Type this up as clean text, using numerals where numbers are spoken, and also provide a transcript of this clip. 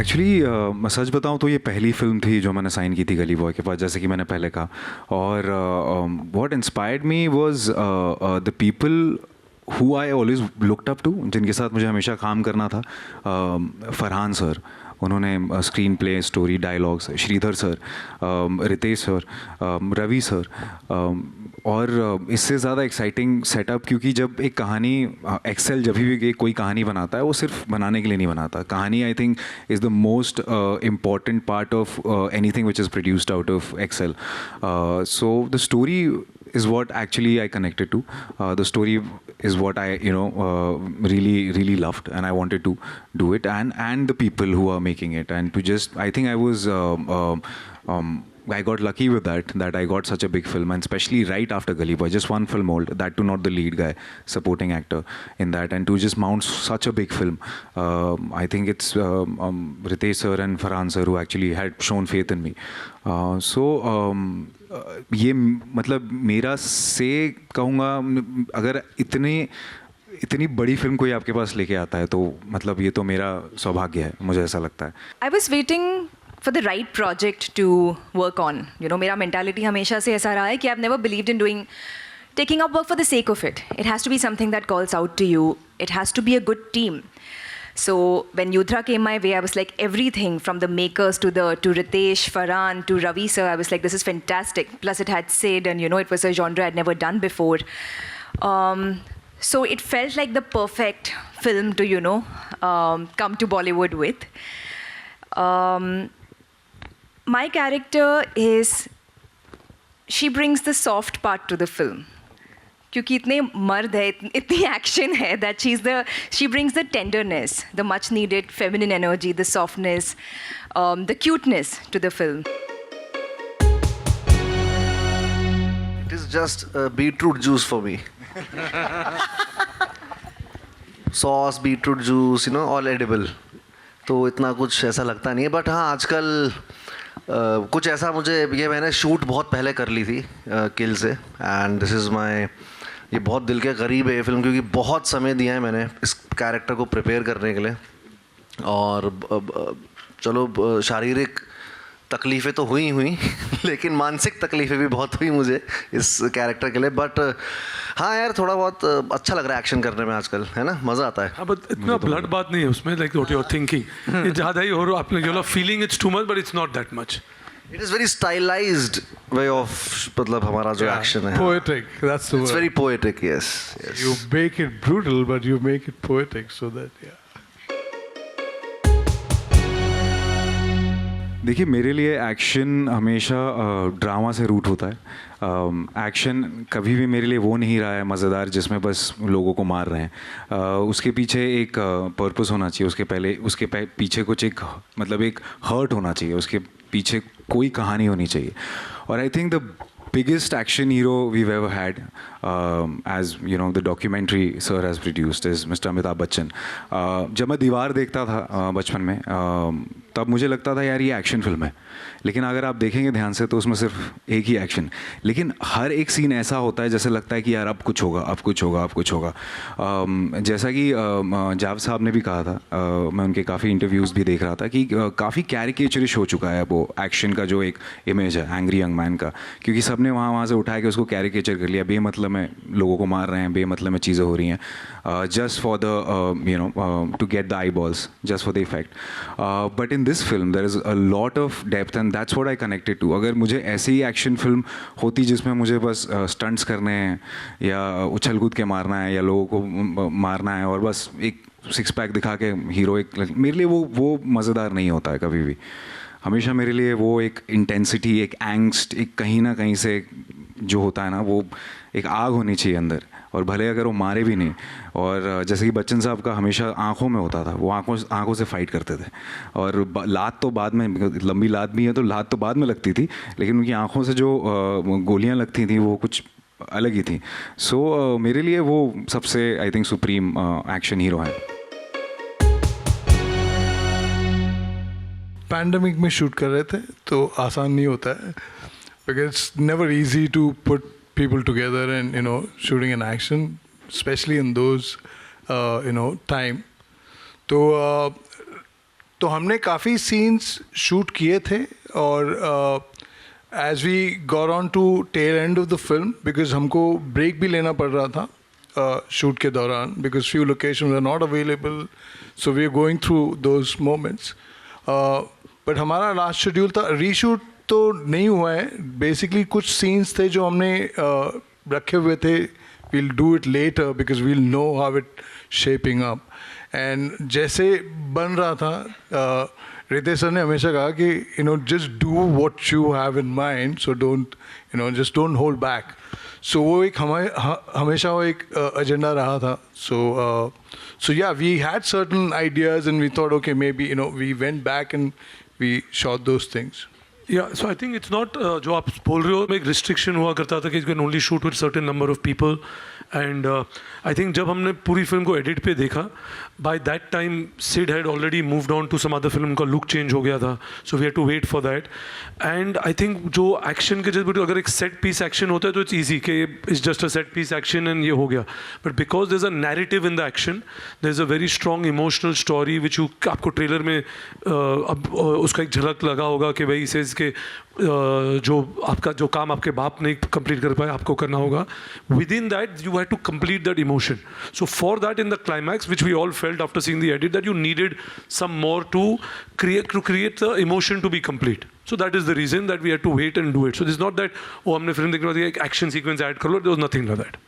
Actually मैं सच बताऊं तो ये पहली फिल्म थी जो मैंने साइन की थी गली बॉय के पास, जैसे कि मैंने पहले कहा। और what inspired me was the people who I always looked up to, जिनके साथ मुझे हमेशा काम करना था। फरहान सर, उन्होंने screenplay, story, dialogues, Shridhar sir, Ritesh sir, Ravi sir, और इससे ज़्यादा एक्साइटिंग सेटअप, क्योंकि जब एक कहानी एक्सेल जब भी कोई कहानी बनाता है वो सिर्फ बनाने के लिए नहीं बनाता। कहानी I think is the most important part of anything which is produced out of Excel. So the story is what actually I connected to. The story is what I really loved, and I wanted to do it, and the people who are making it, and to just, I think I was I got lucky with that I got such a big film, and especially right after Gully Boy, just one film old, that too not the lead guy, supporting actor in that, and to just mount such a big film. I think it's Ritesh sir and Farhan sir who actually had shown faith in me. ये मतलब मेरा से कहूँगा, अगर इतनी बड़ी film कोई आपके पास लेके आता है तो मतलब ये तो मेरा सौभाग्य है, मुझे ऐसा लगता है। I was waiting for the right project to work on. मेरा मेंटालिटी हमेशा से ऐसा रहा है कि I never believed in doing taking up work for the sake of it. It has to be something that calls out to you. It has to be a good team. So when Yudhra came my way, I was like, everything from the makers to Ritesh, Farhan, to Ravi sir, I was like, this is fantastic. Plus it had Sid, and it was a genre I'd never done before. So it felt like the perfect film to come to Bollywood with. My character is, she brings the soft part to the film. क्योंकि इतने मर्द है, इतनी action है, that she brings the tenderness, the much needed feminine energy, the softness, the cuteness to the film. It is just beetroot juice for me. Sauce, beetroot juice, all edible. तो इतना कुछ ऐसा लगता नहीं है, बट हाँ आजकल कुछ ऐसा ये मैंने शूट बहुत पहले कर ली थी किल से, एंड दिस इज़ माई, ये बहुत दिल के करीब है ये फिल्म, क्योंकि बहुत समय दिया है मैंने इस कैरेक्टर को प्रिपेयर करने के लिए। और चलो शारीरिक तकलीफ़ें तो हुई लेकिन मानसिक तकलीफ़ें भी बहुत हुई मुझे इस कैरेक्टर के लिए। बट हाँ यार, थोड़ा बहुत अच्छा लग रहा है एक्शन करने में आजकल, है ना, मज़ा आता है। हाँ, बट इतना ब्लड बात नहीं है उसमें, like what you are thinking, ये ज़्यादा ही हो रहा है, आपने feeling it's too much, but it's not that much. It is very stylized way of मतलब हमारा जो एक्शन है, poetic, that's the word. It's very poetic, yes. You make it brutal, but you make it poetic, so that देखिए, मेरे लिए action हमेशा drama से root होता है। एक्शन कभी भी मेरे लिए वो नहीं रहा है मज़ेदार जिसमें बस लोगों को मार रहे हैं। उसके पीछे एक पर्पस होना चाहिए, उसके पीछे कुछ एक मतलब एक हर्ट होना चाहिए, उसके पीछे कोई कहानी होनी चाहिए। और I think the biggest action hero we've ever had, as the documentary sir has produced, is Mr. Amitabh Bachchan. जब मैं दीवार देखता था बचपन में, तब मुझे लगता था यार ये एक्शन फिल्म है, लेकिन अगर आप देखेंगे ध्यान से तो उसमें सिर्फ एक ही एक्शन, लेकिन हर एक सीन ऐसा होता है जैसे लगता है कि यार अब कुछ होगा, अब कुछ होगा, अब कुछ होगा। जैसा कि जाव साहब ने भी कहा था, मैं उनके काफ़ी इंटरव्यूज़ भी देख रहा था कि काफ़ी कैरिकेचरिश हो चुका है वो एक्शन का जो एक इमेज है एंग्री यंग मैन का, क्योंकि सबने वहाँ से उठा के उसको कैरिकेचर कर लिया, बेमतलब में लोगों को मार रहे हैं, बेमतलब में चीज़ें हो रही हैं, just for the to get the eyeballs, just for the effect. But in this film there is a lot of depth, and that's what I connected to. अगर मुझे ऐसी ही एक्शन फिल्म होती जिसमें मुझे बस स्टंट्स करने हैं या उछल कूद के मारना है या लोगों को मारना है और बस एक सिक्स पैक दिखा के हीरो, एक मेरे लिए वो मज़ेदार नहीं होता है कभी भी। हमेशा मेरे लिए वो एक इंटेंसिटी, एक एंग्स्ट, एक कहीं ना कहीं से जो होता है ना, वो एक आग होनी चाहिए अंदर, और भले अगर वो मारे भी नहीं। और जैसे कि बच्चन साहब का हमेशा आंखों में होता था, वो आंखों से फाइट करते थे, और लात तो बाद में, लंबी लात भी है तो लात तो बाद में लगती थी, लेकिन उनकी आंखों से जो गोलियां लगती थी वो कुछ अलग ही थी। सो मेरे लिए वो सबसे I think supreme action hero है। पैंडमिक में शूट कर रहे थे तो आसान नहीं होता है, because it's never easy to put people together and shooting an action, especially in those time. तो तो हमने काफ़ी सीन्स शूट किए थे और as we got on to tail end of the film because हमको ब्रेक भी लेना पड़ रहा था शूट के दौरान because few location are not available so we are going through those moments but हमारा लास्ट शेड्यूल था रीशूट तो नहीं हुआ है बेसिकली कुछ सीन्स थे जो हमने रखे हुए थे we'll do it later because we'll know how it shaping up and जैसे बन रहा था रितेश सर ने हमेशा कहा कि you know just do what you have in mind so don't you know just don't hold back so वो एक हमेशा वो एक एजेंडा रहा था so yeah we had certain ideas and we thought okay maybe you know we went back and we shot those things. Yeah, so I think it's not जो आप बोल रहे हो एक restriction हुआ करता था कि you can only shoot with certain number of people and I think जब हमने पूरी फिल्म को edit पे देखा by that time Sid had already moved on to some other film उनका look change हो गया था so we had to wait for that and I think जो action के जैसे अगर एक set piece action होता है तो it's easy कि it's just a set piece action and ये हो गया but because there's a narrative in the action there's a very strong emotional story which you आपको ट्रेलर में अब उसका एक झलक लगा होगा कि भाई इसे के जो आपका जो काम आपके बाप ने कंप्लीट कर पाए आपको करना होगा within that you have to complete that emotion so for that in the climax which we all felt after seeing the edit that you needed some more to create the emotion to be complete so that is the reason that we had to wait and do it so this is not that oh हमने film देखने के बाद एक action sequence add कर लो there was nothing like that.